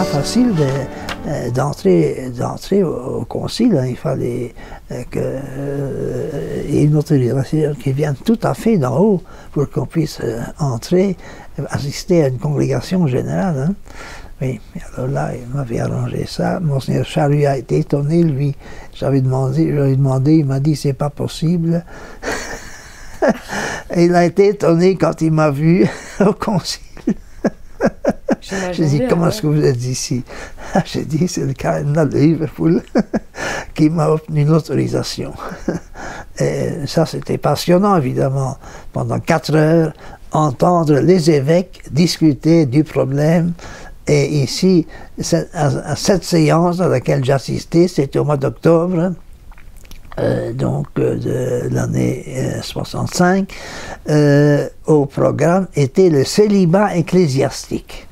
pas facile d'entrer au concile. Hein. Il fallait une autorisation qui vienne tout à fait d'en haut pour qu'on puisse entrer, assister à une congrégation générale. Hein. Oui, alors là, il m'avait arrangé ça. Monseigneur Charus a été étonné, lui. J'avais demandé, il m'a dit c'est pas possible. Et il a été étonné quand il m'a vu au concile. J'ai dit, comment est-ce que vous êtes ici? J'ai dit, c'est le cardinal de Liverpool qui m'a obtenu une autorisation. Et ça, c'était passionnant, évidemment. Pendant 4 heures, entendre les évêques discuter du problème. Et ici, à cette séance à laquelle j'assistais, c'était au mois d'octobre, de l'année 65, au programme était le célibat ecclésiastique.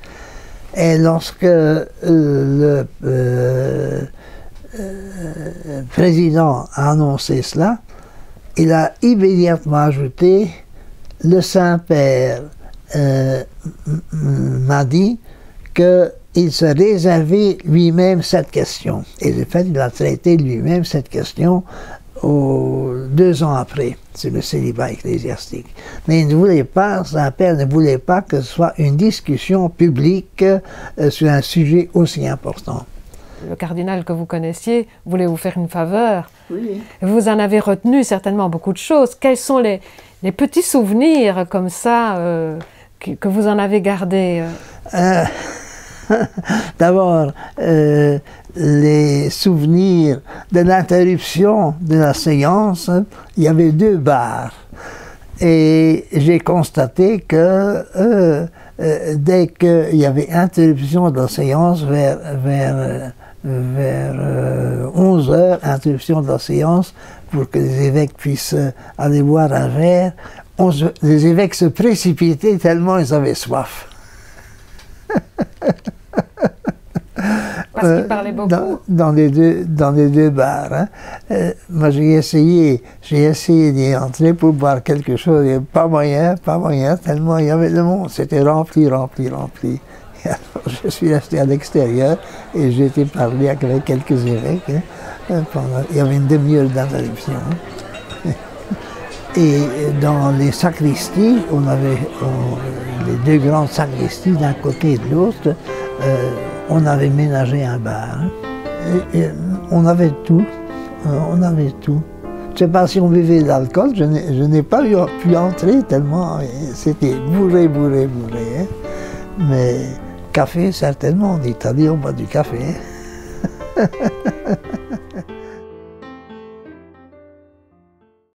Et lorsque le président a annoncé cela, il a immédiatement ajouté « Le Saint-Père m'a dit qu'il se réservait lui-même cette question. » Et de fait, il a traité lui-même cette question 2 ans après, sur le célibat ecclésiastique. Mais il ne voulait pas, Saint-Père ne voulait pas que ce soit une discussion publique sur un sujet aussi important. Le cardinal que vous connaissiez voulait vous faire une faveur. Oui. Vous en avez retenu certainement beaucoup de choses. Quels sont les petits souvenirs comme ça que vous en avez gardés D'abord, les souvenirs de l'interruption de la séance, il y avait 2 bars. Et j'ai constaté que dès qu'il y avait interruption de la séance, vers 11 heures, interruption de la séance, pour que les évêques puissent aller boire un verre, les évêques se précipitaient tellement ils avaient soif. Parce qu'il parlait beaucoup. Dans les deux bars. Hein. Moi, j'ai essayé d'y entrer pour boire quelque chose. Il n'y avait pas moyen, tellement il y avait le monde. C'était rempli. Et alors, je suis resté à l'extérieur et j'ai été parler avec quelques évêques. Hein, il y avait une demi-heure d'interruption. Hein. Et dans les sacristies, on avait les 2 grandes sacristies d'un côté et de l'autre. On avait ménagé un bar. Et on avait tout. Je ne sais pas si on buvait de l'alcool, je n'ai pas pu entrer tellement c'était bourré. Hein. Mais café, certainement, en Italie, on boit du café. Hein.